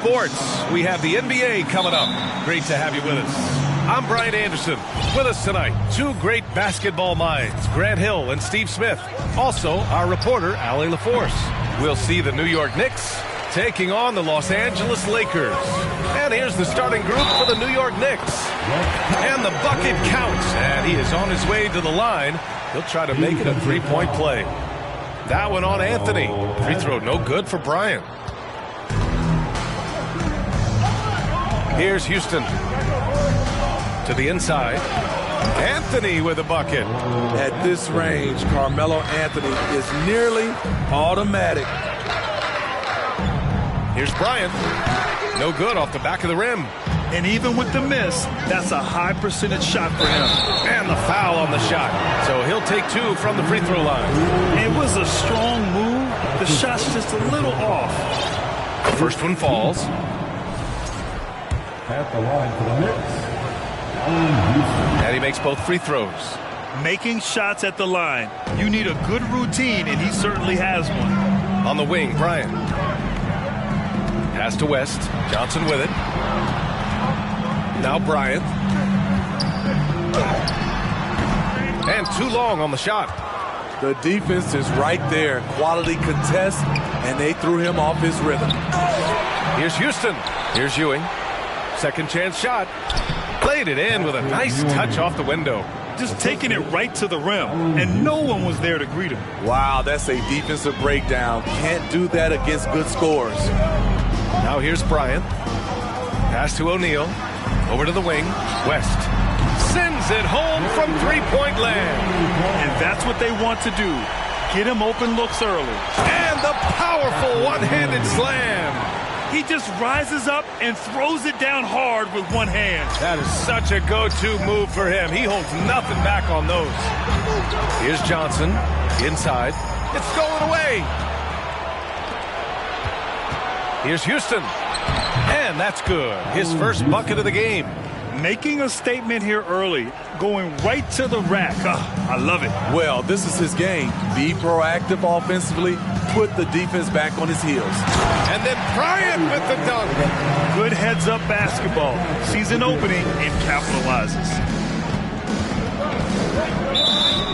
sports. We have the NBA coming up. Great to have you with us. I'm Brian Anderson. With us tonight, two great basketball minds, Grant Hill and Steve Smith. Also, our reporter, Allie LaForce. We'll see the New York Knicks taking on the Los Angeles Lakers. And here's the starting group for the New York Knicks. And the bucket counts, and he is on his way to the line. He'll try to make it a three-point play. That one on Anthony. Free throw no good for Bryant. Here's Houston. To the inside. Anthony with a bucket. At this range, Carmelo Anthony is nearly automatic. Here's Bryant. No good off the back of the rim. And even with the miss, that's a high percentage shot for him. And the foul on the shot. So he'll take two from the free throw line. It was a strong move. The shot's just a little off. The first one falls. At the line for the Knicks. And he makes both free throws. Making shots at the line. You need a good routine, and he certainly has one. On the wing, Bryant. Pass to West. Johnson with it. Now Bryant. And too long on the shot. The defense is right there. Quality contest, and they threw him off his rhythm. Here's Houston. Here's Ewing. Second chance shot. Played it in with a nice touch off the window. Just taking it right to the rim, and no one was there to greet him. Wow, that's a defensive breakdown. Can't do that against good scores. Now here's Bryant. Pass to O'Neal. Over to the wing. West. Sends it home from three-point land. And that's what they want to do. Get him open looks early. And the powerful one-handed slam. He just rises up and throws it down hard with one hand. That is such a go-to move for him. He holds nothing back on those. Here's Johnson. Inside. It's stolen away. Here's Houston. And that's good. His first bucket of the game. Making a statement here early. Going right to the rack. I love it. Well, this is his game. Be proactive offensively. Put the defense back on his heels. And then Bryant with the dunk. Good heads-up basketball. Sees an opening and capitalizes.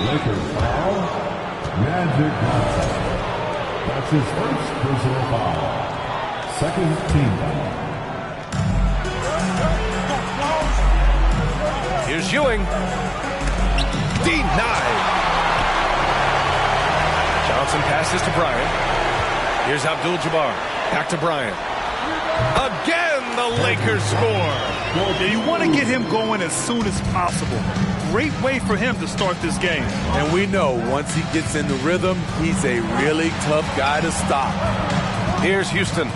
Lakers foul. Magic Johnson. That's his first personal foul. Second team foul. Here's Ewing. Denied. Johnson passes to Bryant. Here's Abdul-Jabbar. Back to Bryant. Again, the Lakers score. You want to get him going as soon as possible. Great way for him to start this game. And we know once he gets in the rhythm, he's a really tough guy to stop. Here's Houston.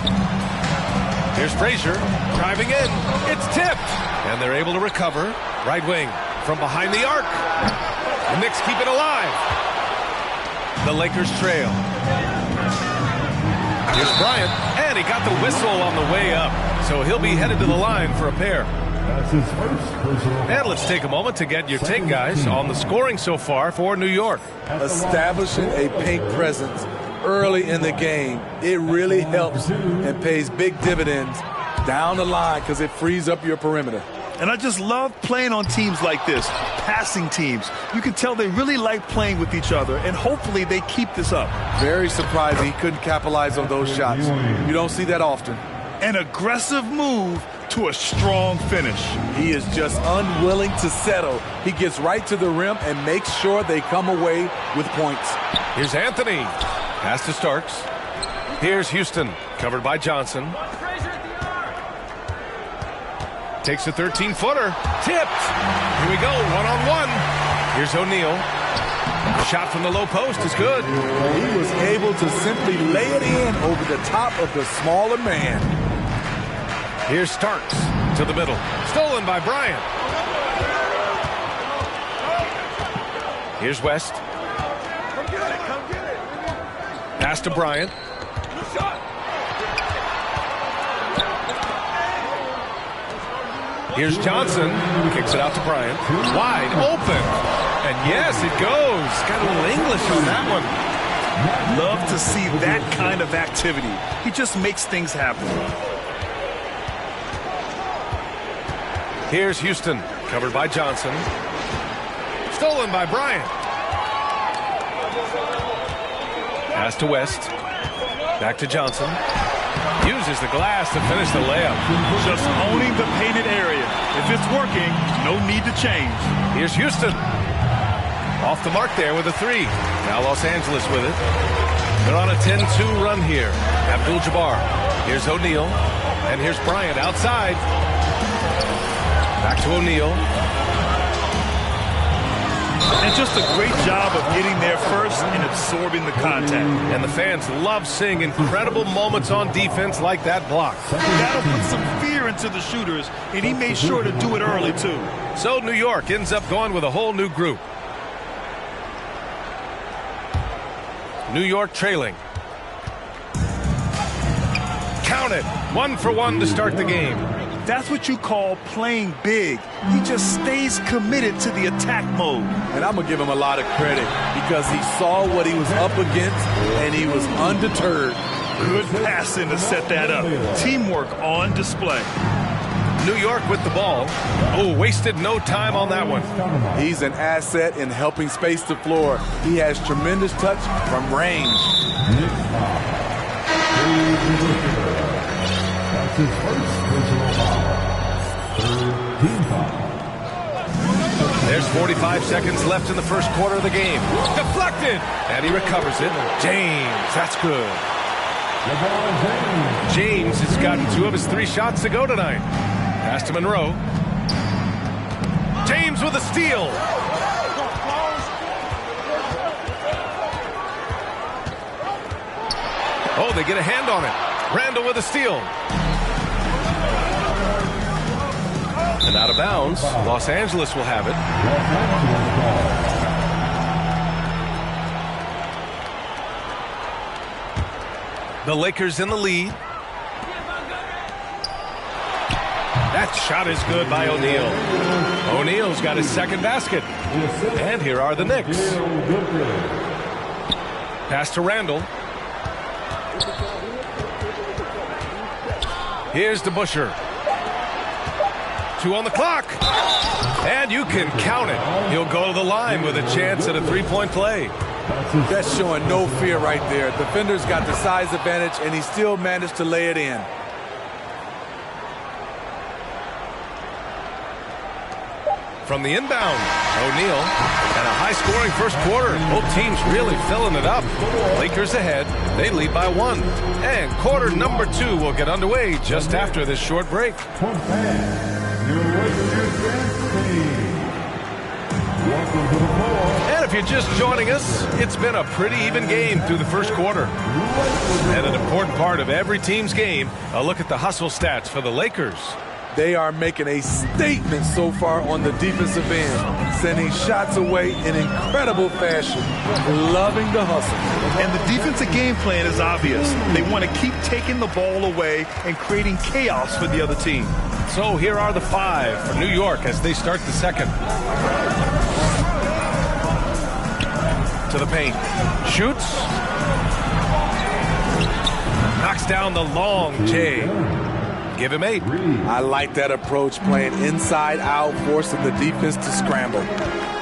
Here's Frazier driving in. It's tipped. And they're able to recover. Right wing from behind the arc. The Knicks keep it alive. The Lakers trail. Here's Bryant. And he got the whistle on the way up. So he'll be headed to the line for a pair. That's his first personal foul. And let's take a moment to get your take, guys, on the scoring so far for New York. Establishing a paint presence early in the game, it really helps and pays big dividends down the line because it frees up your perimeter. And I just love playing on teams like this, passing teams. You can tell they really like playing with each other, and hopefully they keep this up. Very surprising he couldn't capitalize on those shots. You don't see that often. An aggressive move to a strong finish. He is just unwilling to settle. He gets right to the rim and makes sure they come away with points. Here's Anthony. Pass to Starks. Here's Houston, covered by Johnson. Takes a 13-footer. Tipped. Here we go, one-on-one. Here's O'Neal. Shot from the low post is good. He was able to simply lay it in over the top of the smaller man. Here's Starks to the middle. Stolen by Bryant. Here's West. Pass to Bryant. Here's Johnson. Kicks it out to Bryant. Wide open. And yes, it goes. Got a little English on that one. Love to see that kind of activity. He just makes things happen. Here's Houston, covered by Johnson. Stolen by Bryant. Pass to West. Back to Johnson. Uses the glass to finish the layup. Just owning the painted area. If it's working, no need to change. Here's Houston. Off the mark there with a three. Now Los Angeles with it. They're on a 10-2 run here. Abdul-Jabbar. Here's O'Neal. And here's Bryant outside. Back to O'Neal. And just a great job of getting there first and absorbing the contact. And the fans love seeing incredible moments on defense like that block. That'll put some fear into the shooters, and he made sure to do it early, too. So New York ends up going with a whole new group. New York trailing. Count it. 1 for 1 to start the game. That's what you call playing big. He just stays committed to the attack mode. And I'm going to give him a lot of credit because he saw what he was up against and he was undeterred. Good passing to set that up. Teamwork on display. New York with the ball. Oh, wasted no time on that one. He's an asset in helping space the floor. He has tremendous touch from range. That's his first personal foul. Third team foul. There's 45 seconds left in the first quarter of the game. Deflected! And he recovers it. James, that's good. James has gotten 2 of his 3 shots to go tonight. Pass to Monroe. James with a steal. Oh, they get a hand on it. Randall with a steal. And out of bounds, Los Angeles will have it. The Lakers in the lead. That shot is good by O'Neal. O'Neal's got his second basket. And here are the Knicks. Pass to Randall. Here's DeBusschere. 2 on the clock. And you can count it. He'll go to the line with a chance at a 3-point play. That's showing no fear right there. Defender's got the size advantage, and he still managed to lay it in. From the inbound, O'Neal. And a high-scoring first quarter. Both teams really filling it up. Lakers ahead. They lead by 1. And quarter number 2 will get underway just after this short break. And if you're just joining us, it's been a pretty even game through the first quarter. And an important part of every team's game, a look at the hustle stats for the Lakers. They are making a statement so far on the defensive end, sending shots away in incredible fashion, loving the hustle. And the defensive game plan is obvious. They want to keep taking the ball away and creating chaos for the other team. So here are the 5 for New York as they start the second. To the paint. Shoots. Knocks down the long J. Give him 8. I like that approach, playing inside out, forcing the defense to scramble.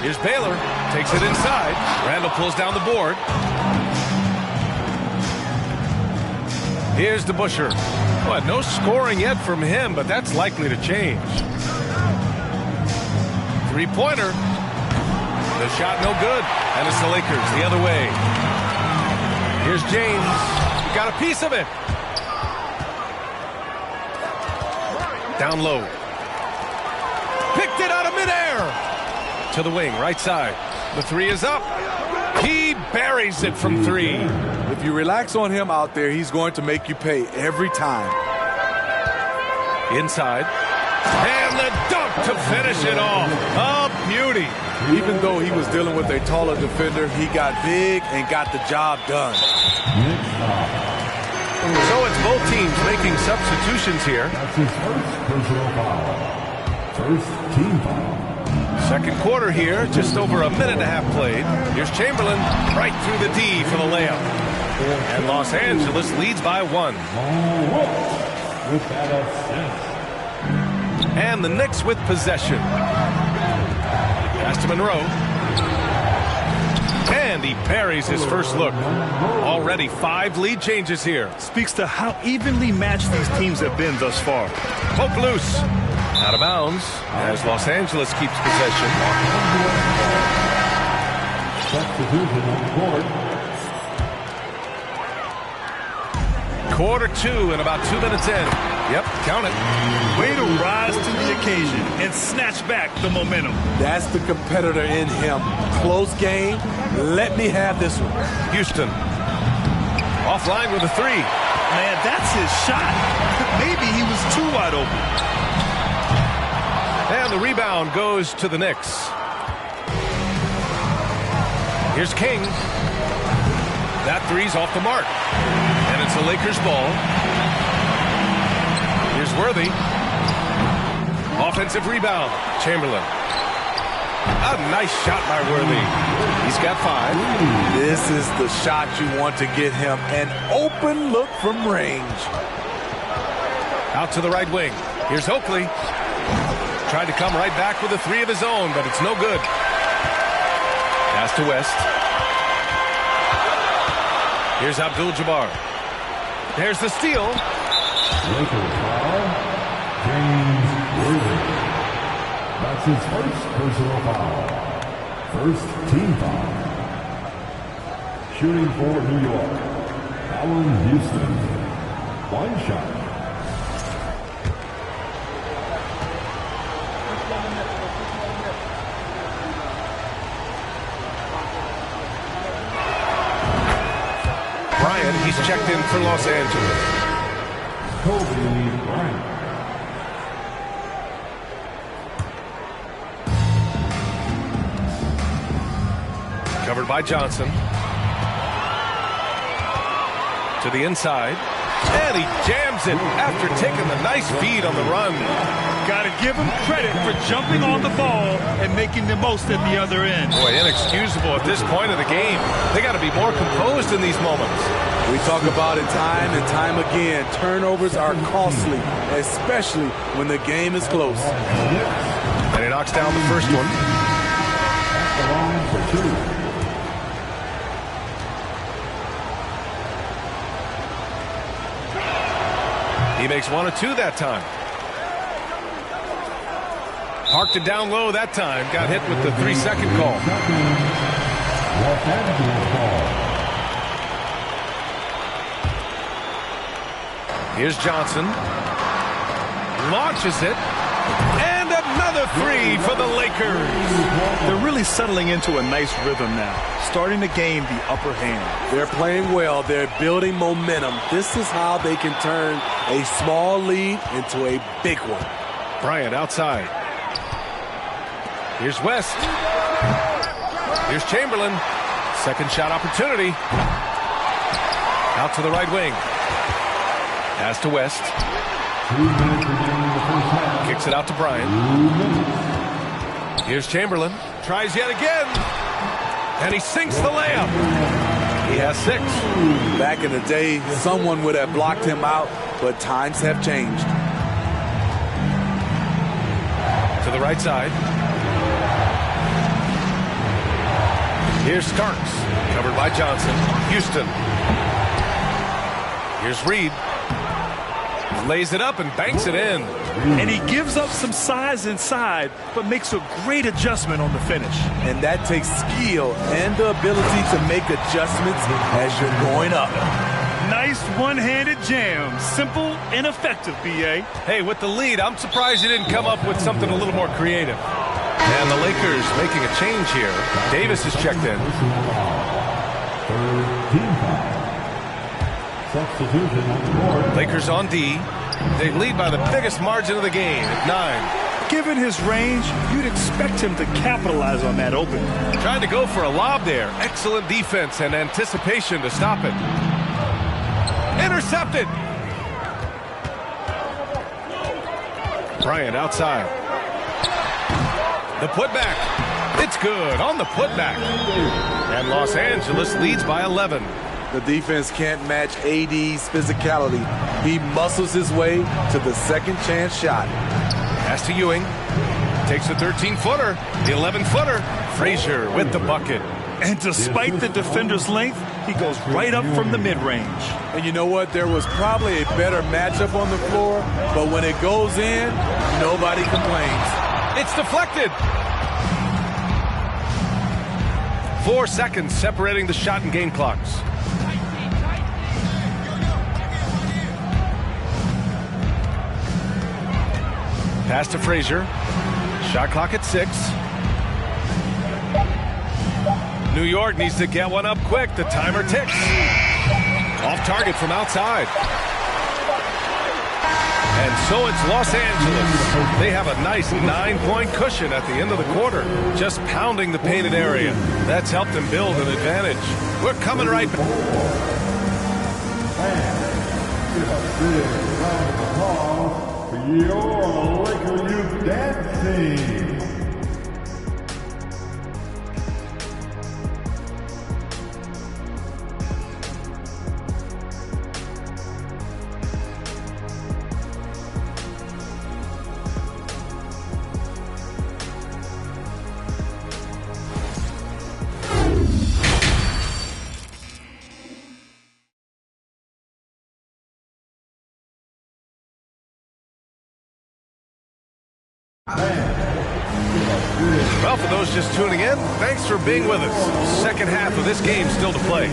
Here's Baylor. Takes it inside. Randall pulls down the board. Here's DeBusschere. Well, no scoring yet from him, but that's likely to change. 3-pointer. The shot no good. And it's the Lakers the other way. Here's James. Got a piece of it. Down low. Picked it out of midair. To the wing, right side. The 3 is up. He buries it from 3. If you relax on him out there, he's going to make you pay every time. Inside. And the dunk to finish it off. A beauty. Even though he was dealing with a taller defender, he got big and got the job done. So it's both teams making substitutions here. That's his first personal foul. First team foul. Second quarter here, just over a minute and a half played. Here's Chamberlain right through the D for the layup. And Los Angeles leads by 1. With that assist. And the Knicks with possession. Pass to Monroe. And he buries his first look. Already 5 lead changes here. Speaks to how evenly matched these teams have been thus far. Poke loose. Out of bounds as Los Angeles keeps possession. Substitution on the board. Quarter 2 and about 2 minutes in. Yep, count it. Way to rise to the occasion and snatch back the momentum. That's the competitor in him. Close game. Let me have this one. Houston. Offline with a 3. Man, that's his shot. Maybe he was too wide open. And the rebound goes to the Knicks. Here's King. That 3's off the mark. And it's a Lakers ball. Here's Worthy. Offensive rebound. Chamberlain. A nice shot by Worthy. He's got 5. This is the shot you want to get him. An open look from range. Out to the right wing. Here's Oakley. Tried to come right back with a 3 of his own, but it's no good. Pass to West. Here's Abdul-Jabbar. There's the steal. Lakers foul. James Worthy. That's his first personal foul. First team foul. Shooting for New York, Allen Houston. 1 shot. Bryant, he's checked in for Los Angeles. Kobe Bryant. Covered by Johnson. To the inside. And he jams it after taking the nice feed on the run. Got to give him credit for jumping on the ball and making the most at the other end. Boy, inexcusable at this point of the game. They got to be more composed in these moments. We talk about it time and time again. Turnovers are costly, especially when the game is close. And he knocks down the first one. At the line for 2. He makes 1 of 2 that time. Parked it down low that time. Got hit with the 3-second call. Los Angeles ball. Here's Johnson. Launches it. And another 3 for the Lakers. They're really settling into a nice rhythm now, starting to gain the upper hand. They're playing well. They're building momentum. This is how they can turn a small lead into a big one. Bryant outside. Here's West. Here's Chamberlain. Second shot opportunity. Out to the right wing. Pass to West. 2 minutes remaining in the first half. Kicks it out to Bryant. 2 minutes. Here's Chamberlain. Tries yet again. And he sinks the layup. He has 6. Back in the day, someone would have blocked him out, but times have changed. To the right side. Here's Starks. Covered by Johnson. Houston. Here's Reed. Lays it up and banks it in. And he gives up some size inside, but makes a great adjustment on the finish. And that takes skill and the ability to make adjustments as you're going up. Nice one-handed jam. Simple and effective, B.A. Hey, with the lead, I'm surprised he didn't come up with something a little more creative. And the Lakers making a change here. Davis is checked in. Third team foul. Substitution on the board. Lakers on D. They lead by the biggest margin of the game at 9. Given his range, you'd expect him to capitalize on that open. Trying to go for a lob there. Excellent defense and anticipation to stop it. Intercepted. Bryant outside. The putback. It's good on the putback. And Los Angeles leads by 11. The defense can't match AD's physicality. He muscles his way to the second chance shot. Pass to Ewing. Takes the 13-footer. The 11-footer. Frazier with the bucket. And despite the defender's length, he goes right up from the mid-range. And you know what? There was probably a better matchup on the floor, but when it goes in, nobody complains. It's deflected. 4 seconds separating the shot and game clocks. Pass to Frazier. Shot clock at 6. New York needs to get one up quick. The timer ticks. Off target from outside. And so it's Los Angeles. They have a nice 9-point cushion at the end of the quarter. Just pounding the painted area. That's helped them build an advantage. We're coming right back. Give a big round of applause for your Laker Youth Dance Team. Well, for those just tuning in, thanks for being with us. Second half of this game still to play.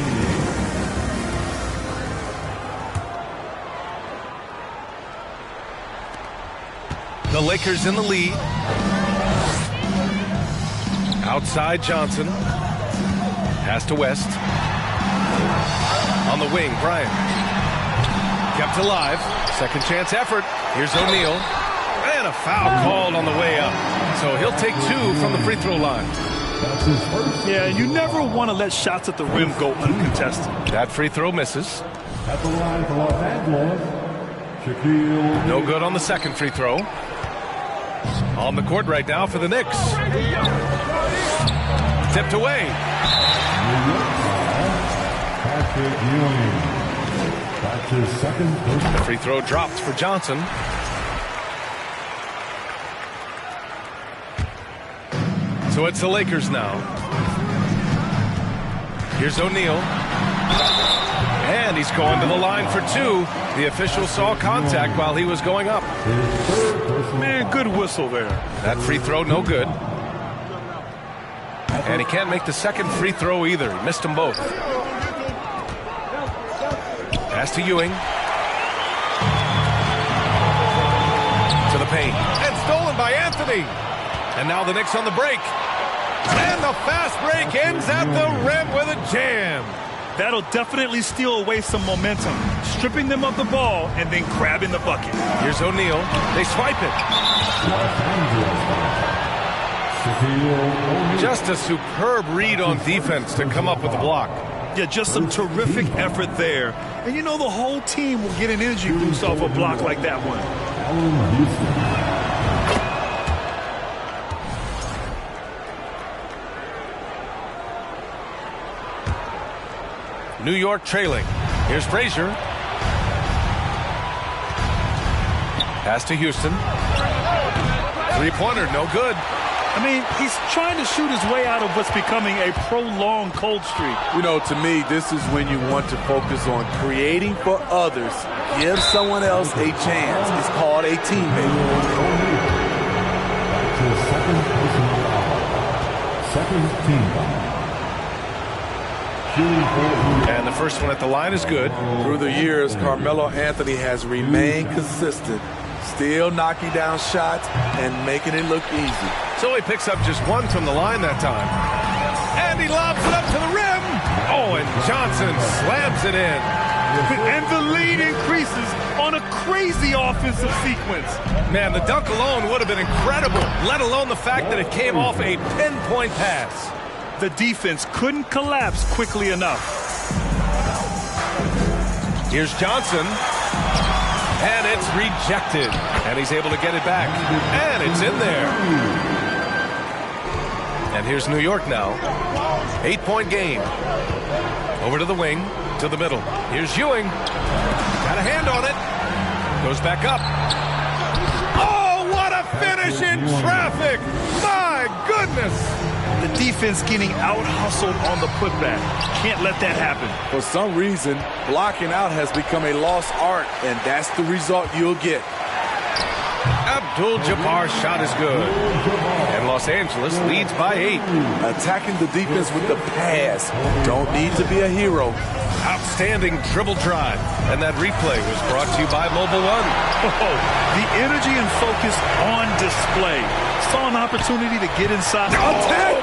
The Lakers in the lead. Outside Johnson. Pass to West. On the wing, Bryant. Kept alive. Second chance effort. Here's O'Neal. And a foul called on the way up. So he'll take 2 from the free throw line. Yeah, you never want to let shots at the rim go uncontested. That free throw misses. At the line for Los Angeles, Shaquille. No good on the second free throw. On the court right now for the Knicks. Tipped away. Patrick Ewing. That's his second personal. The free throw dropped for Johnson. So it's the Lakers now. Here's O'Neal. And he's going to the line for 2. The official saw contact while he was going up. Man, good whistle there. That free throw, no good. And he can't make the second free throw either. He missed them both. Pass to Ewing. To the paint. And stolen by Anthony. And now the Knicks on the break. And the fast break ends at the rim with a jam. That'll definitely steal away some momentum. Stripping them of the ball and then grabbing the bucket. Here's O'Neal. They swipe it. Just a superb read on defense to come up with the block. Yeah, just some terrific effort there. And you know the whole team will get an energy boost off a block like that one. New York trailing. Here's Frazier. Pass to Houston. Three-pointer, no good. I mean, he's trying to shoot his way out of what's becoming a prolonged cold streak. You know, to me, this is when you want to focus on creating for others. Give someone else a chance. It's called a teammate. That's his second personal foul. Second team foul. And the first one at the line is good. Through the years, Carmelo Anthony has remained consistent, still knocking down shots and making it look easy. So he picks up just 1 from the line that time. And he lobs it up to the rim. Oh, and Johnson slams it in. And the lead increases on a crazy offensive sequence. Man, the dunk alone would have been incredible, let alone the fact that it came off a pinpoint pass. The defense couldn't collapse quickly enough. Here's Johnson. And it's rejected. And he's able to get it back. And it's in there. And here's New York now. 8-point game. Over to the wing, to the middle. Here's Ewing. Got a hand on it. Goes back up. Oh, what a finish! traffic. My goodness. The defense getting out-hustled on the putback. Can't let that happen. For some reason, blocking out has become a lost art, and that's the result you'll get. Abdul-Jabbar's shot is good. And Los Angeles leads by 8. Attacking the defense with the pass. Don't need to be a hero. Outstanding dribble drive. And that replay was brought to you by Mobile One. Oh, the energy and focus on display. Saw an opportunity to get inside. Attack!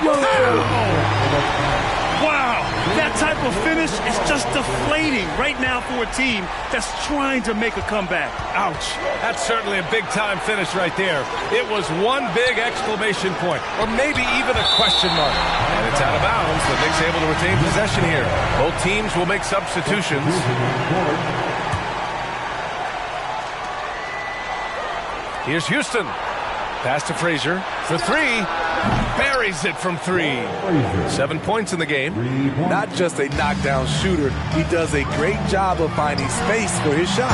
Wow, that type of finish is just deflating right now for a team that's trying to make a comeback. Ouch. That's certainly a big-time finish right there. It was one big exclamation point, or maybe even a question mark. And it's out of bounds. The Knicks able to retain possession here. Both teams will make substitutions. Here's Houston. Pass to Frazier for 3. Buries it from 3. 7 points in the game. Not just a knockdown shooter, he does a great job of finding space for his shot.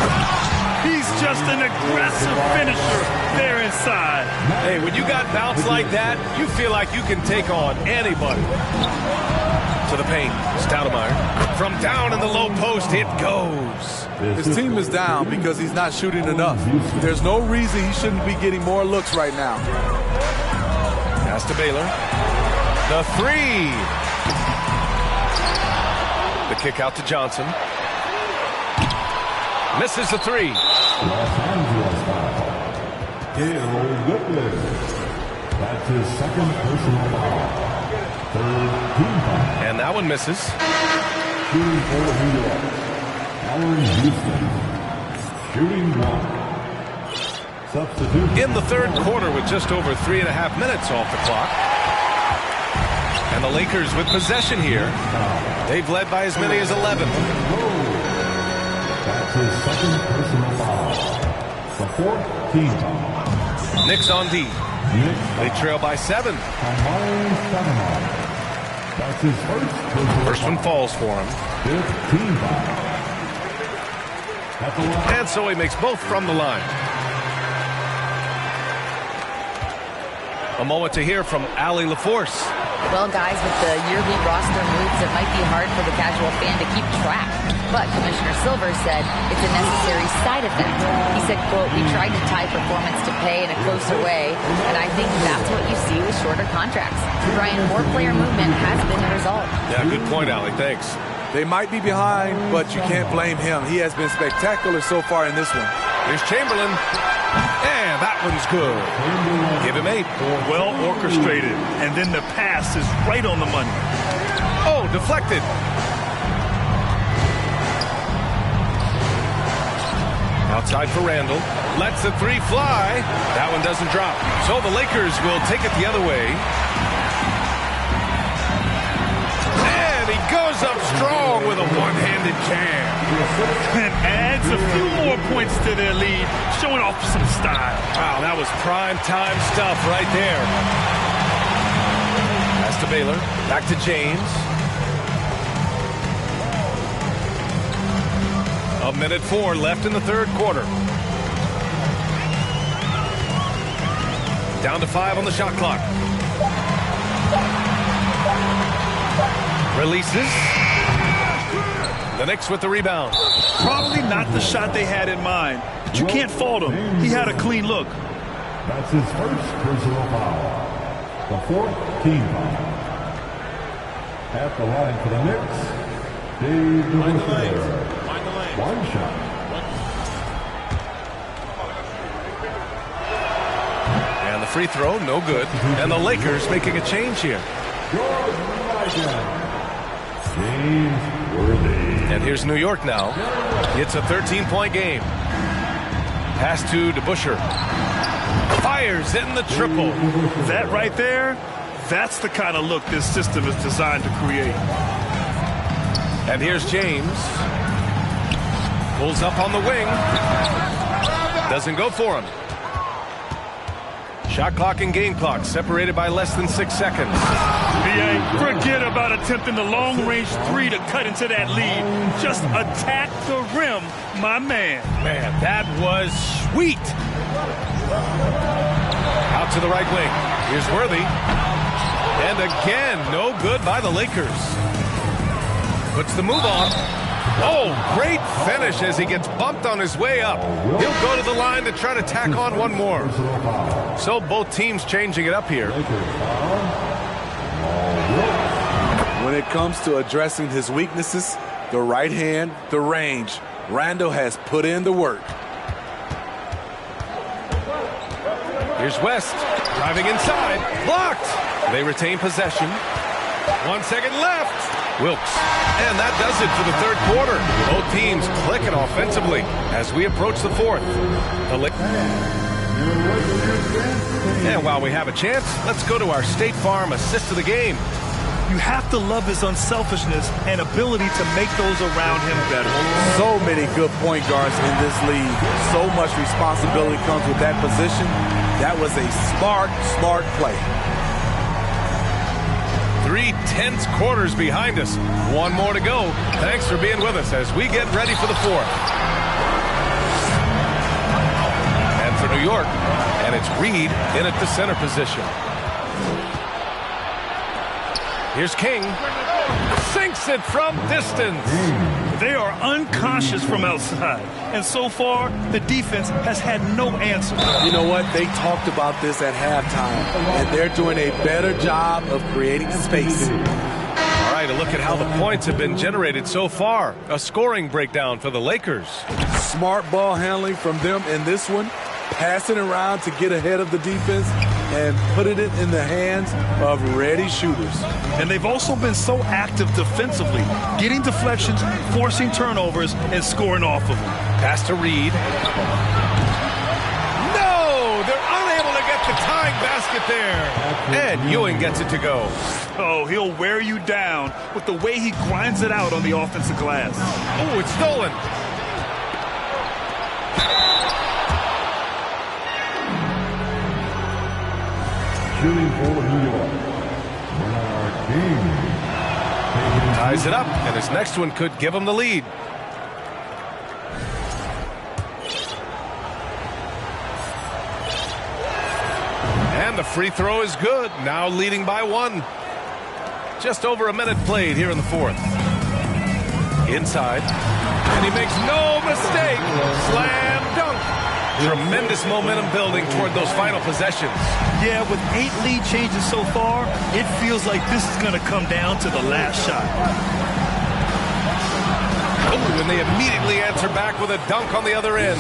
He's just an aggressive finisher there inside. Hey, when you got bounce like that, you feel like you can take on anybody. To the paint, Stoudemire. From down in the low post, it goes. His team is down because he's not shooting enough. There's no reason he shouldn't be getting more looks right now. Pass to Baylor. The 3. The kick out to Johnson. Misses the 3. Los Angeles foul. That's his second personal foul. Third team foul. And that one misses. Shooting for New York. Allen Houston. Shooting 1. Substitute. In the third quarter with just over 3.5 minutes off the clock. And the Lakers with possession here. They've led by as many as 11. That's his second personal foul. The 4th team foul. Knicks on D. They trail by 7. That's his First one falls for him. 5th team foul. At the line. And so he makes both from the line. A moment to hear from Allie LaForce. Well, guys, with the yearly roster moves, it might be hard for the casual fan to keep track. But Commissioner Silver said it's a necessary side effect. He said, quote, "We tried to tie performance to pay in a closer way, and I think that's what you see with shorter contracts." Brian, more player movement has been the result. Yeah, good point, Allie. Thanks. They might be behind, but you can't blame him. He has been spectacular so far in this one. Here's Chamberlain. And that one's good. Give him 8. Well orchestrated. And then the pass is right on the money. Oh, deflected. Outside for Randall. Lets the 3 fly. That one doesn't drop. So the Lakers will take it the other way. And he goes up strong with a one-handed jam. And adds a few more points to their lead, showing off some style. Wow, that was prime time stuff right there. Pass to Baylor. Back to James. 1:04 left in the third quarter. Down to 5 on the shot clock. Releases. The Knicks with the rebound. Probably not the shot they had in mind, but you can't fault him. He had a clean look. That's his first personal foul. The 4th team foul. At the line for the Knicks, Dave DeBusschere. One shot. And the free throw, no good. And the Lakers making a change here. James Worthy. And here's New York now. It's a 13-point game. Pass to DeBusschere. Fires in the triple. That right there, that's the kind of look this system is designed to create. And here's James. Pulls up on the wing. Doesn't go for him. Shot clock and game clock separated by less than 6 seconds. B.A., forget about attempting the long-range 3 to cut into that lead. Just attack the rim, my man. Man, that was sweet. Out to the right wing. Here's Worthy. And again, no good by the Lakers. Puts the move on. Oh, great finish as he gets bumped on his way up. He'll go to the line to try to tack on one more. So both teams changing it up here. When it comes to addressing his weaknesses, the right hand, the range, Randall has put in the work. Here's West, driving inside, blocked. They retain possession. 1 second left. Wilkes. And that does it for the third quarter. Both teams clicking offensively as we approach the fourth. And while we have a chance, let's go to our State Farm assist of the game. You have to love his unselfishness and ability to make those around him better. So many good point guards in this league. So much responsibility comes with that position. That was a smart play. 3 tense quarters behind us. One more to go. Thanks for being with us as we get ready for the fourth. And for New York, and it's Reed in at the center position. Here's King. Sinks it from distance. They are unconscious from outside. And so far, the defense has had no answer. You know what? They talked about this at halftime, and they're doing a better job of creating space. All right, a look at how the points have been generated so far. A scoring breakdown for the Lakers. Smart ball handling from them in this one. Passing around to get ahead of the defense and putting it in the hands of ready shooters. And they've also been so active defensively, getting deflections, forcing turnovers, and scoring off of them. Pass to Reed. No! They're unable to get the tying basket there. And Ewing gets it to go. Oh, he'll wear you down with the way he grinds it out on the offensive glass. Oh, it's stolen. Shooting for New York, King. Ties it up, and his next one could give him the lead. And the free throw is good, now leading by 1. Just over a minute played here in the fourth. Inside, and he makes no mistake. Slam dunk. Tremendous momentum building toward those final possessions. Yeah, with 8 lead changes so far, it feels like this is going to come down to the last shot. Oh, and they immediately answer back with a dunk on the other end.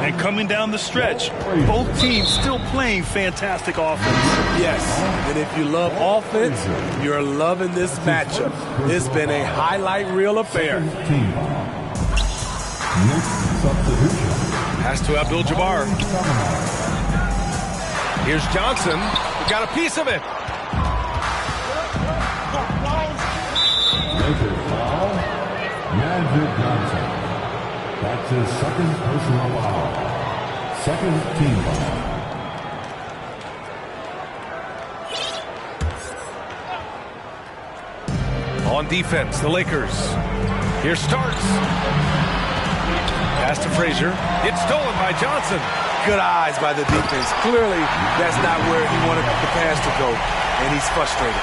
And coming down the stretch, both teams still playing fantastic offense. Yes, and if you love offense, you're loving this matchup. It's been a highlight reel affair. Pass to Abdul-Jabbar. Here's Johnson. He got a piece of it. Lakers foul. Magic Johnson. That's his second personal foul. Second team foul. On defense, the Lakers. Here Starks. Pass to Frazier. It's stolen by Johnson. Good eyes by the defense. Clearly, that's not where he wanted the pass to go, and he's frustrated.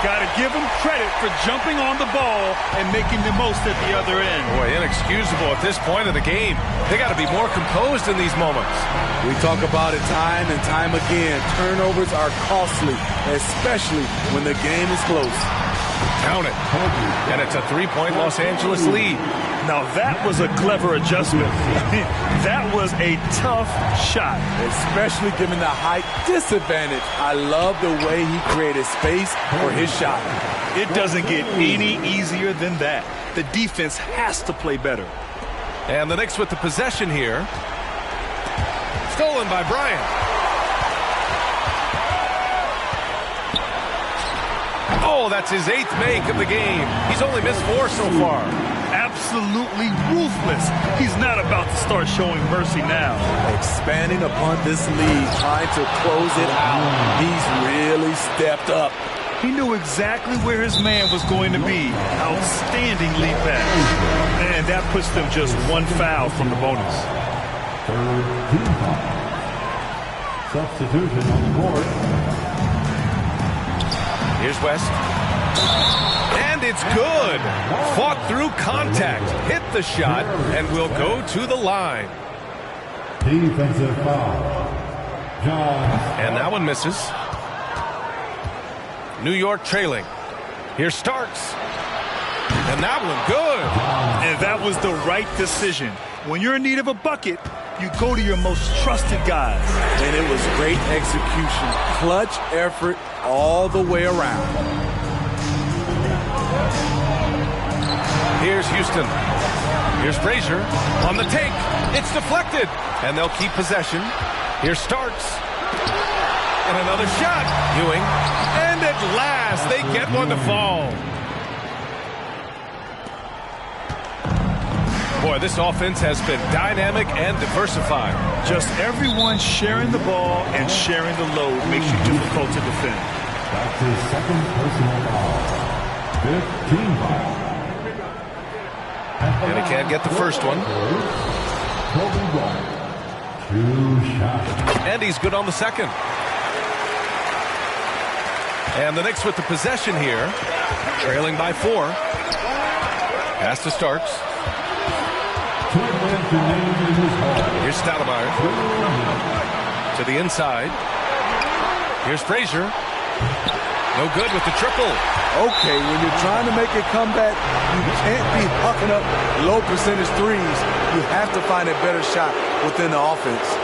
Got to give him credit for jumping on the ball and making the most at the other end. Boy, inexcusable at this point of the game. They got to be more composed in these moments. We talk about it time and time again. Turnovers are costly, especially when the game is close. Count it. And it's a 3-point Los Angeles lead. Now that was a clever adjustment. That was a tough shot. Especially given the height disadvantage. I love the way he created space for his shot. It doesn't get any easier than that. The defense has to play better. And the Knicks with the possession here. Stolen by Bryant. Oh, that's his 8th make of the game. He's only missed 4 so far. Absolutely ruthless. He's not about to start showing mercy now. Expanding upon this lead, trying to close it out. He's really stepped up. He knew exactly where his man was going to be. Outstanding lead pass. And that puts them just 1 foul from the bonus. Substitution on the board. Here's West. And it's good. Fought through contact. Hit the shot and will go to the line. Defensive foul. John. And that one misses. New York trailing. Here's Starks. And that one good. And that was the right decision. When you're in need of a bucket, you go to your most trusted guys. And it was great execution. Clutch effort all the way around. Here's Houston. Here's Frazier on the take. It's deflected. And they'll keep possession. Here's Starks. And another shot. Ewing. And at last, they get one to fall. Boy, this offense has been dynamic and diversified. Just everyone sharing the ball and sharing the load makes you difficult to defend. That's his second personal foul. 15 foul. And he can't get the first one. Kobe Bryant. 2 shots. And he's good on the second. And the Knicks with the possession here. Trailing by 4. Pass to Starks. Here's Stoudemire. To the inside. Here's Frazier. No good with the triple. Okay, when you're trying to make a comeback, you can't be hucking up low percentage threes. You have to find a better shot within the offense.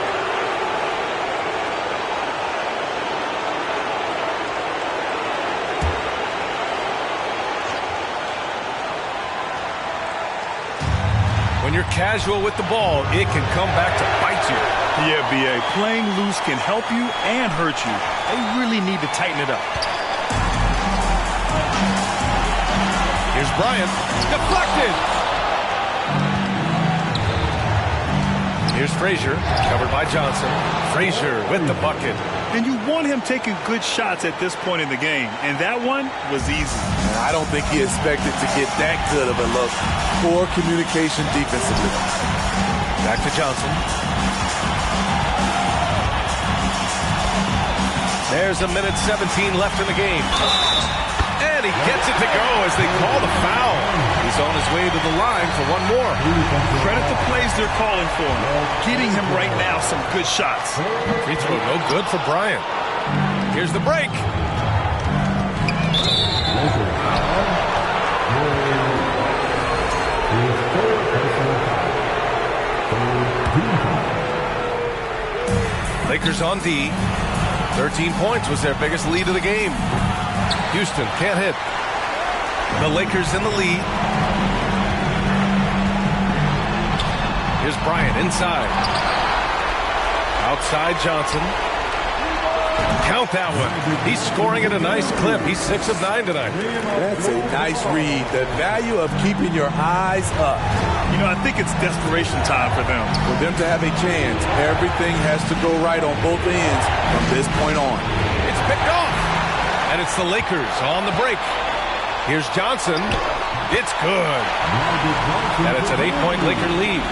When you're casual with the ball, it can come back to bite you. Yeah, B.A. Playing loose can help you and hurt you. They really need to tighten it up. Here's Bryant. Deflected. Here's Frazier. Covered by Johnson. Frazier with the bucket. And you want him taking good shots at this point in the game. And that one was easy. And I don't think he expected to get that good of a look. Poor communication defensively. Back to Johnson. There's a minute 17 left in the game. And he gets it to go as they call the foul. He's on his way to the line for one more. Credit the plays they're calling for him. Getting him right now some good shots. Free throw no good for Bryant. Here's the break. Lakers on D. 13 points was their biggest lead of the game. Houston can't hit. The Lakers in the lead. Here's Bryant inside. Outside Johnson. Count that one. He's scoring at a nice clip. He's 6 of 9 tonight. That's a nice read. The value of keeping your eyes up. You know, I think it's desperation time for them. For them to have a chance, everything has to go right on both ends from this point on. It's picked off. And it's the Lakers on the break. Here's Johnson. It's good. And it's an 8-point Laker lead.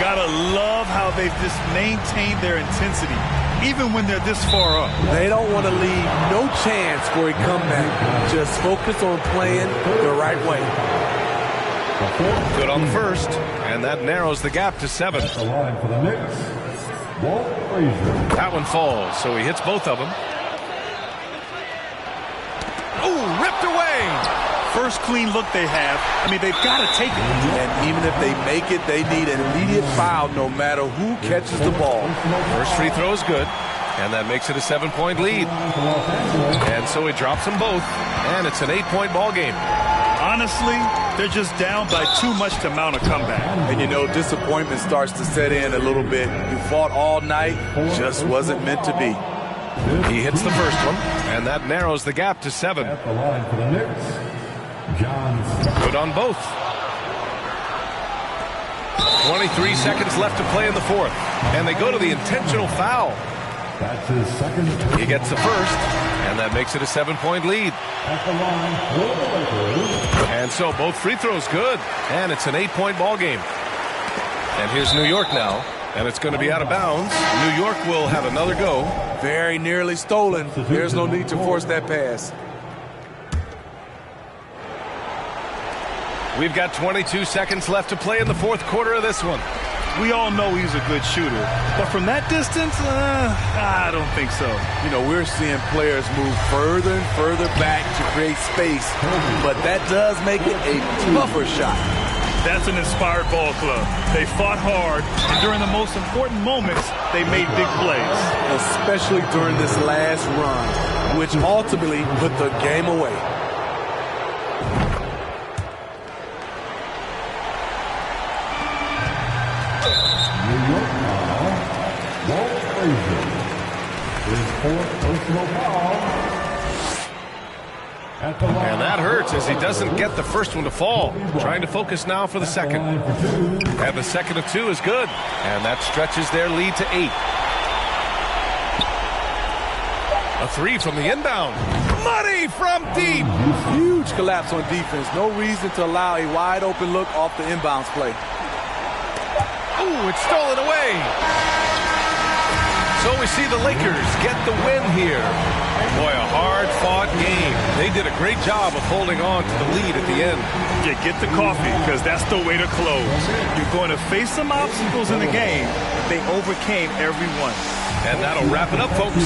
Gotta love how they've just maintained their intensity, even when they're this far up. They don't want to leave no chance for a comeback. Just focus on playing the right way. Good on the first, and that narrows the gap to 7. The line for the Knicks. Walt Frazier. That one falls, so he hits both of them. Oh, ripped away. First clean look they have. I mean, they've got to take it. And even if they make it, they need an immediate foul no matter who catches the ball. First free throw is good, and that makes it a 7-point lead. And so he drops them both, and it's an 8-point ball game. Honestly, they're just down by too much to mount a comeback. And you know, disappointment starts to set in a little bit. You fought all night, just wasn't meant to be. He hits the first one, and that narrows the gap to 7. At the line for the Knicks. John. Good on both. 23 seconds left to play in the fourth, and they go to the intentional foul. That's his second. He gets the first, and that makes it a 7-point lead. At the line for the Lakers. And so both free throws good, and it's an 8-point ball game. And here's New York now. And it's going to be out of bounds. New York will have another go. Very nearly stolen. There's no need to force that pass. We've got 22 seconds left to play in the fourth quarter of this one. We all know he's a good shooter, but from that distance, I don't think so. You know, we're seeing players move further and further back to create space, but that does make it a tougher shot. That's an inspired ball club. They fought hard, and during the most important moments, they made big plays. Especially during this last run, which ultimately put the game away. His fourth personal foul. And that hurts as he doesn't get the first one to fall. Trying to focus now for the second. And the second of 2 is good. And that stretches their lead to 8. A 3 from the inbound. Money from deep. Huge collapse on defense. No reason to allow a wide open look off the inbounds play. Ooh, it's stolen away. So we see the Lakers get the win here. Boy, a hard-fought game. They did a great job of holding on to the lead at the end. Yeah, get the coffee, because that's the way to close. You're going to face some obstacles in the game. They overcame every one. And that'll wrap it up, folks.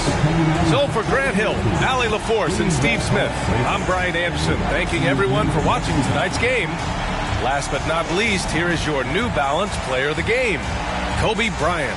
So for Grant Hill, Allie LaForce, and Steve Smith, I'm Brian Anderson, thanking everyone for watching tonight's game. Last but not least, here is your New Balance Player of the Game, Kobe Bryant.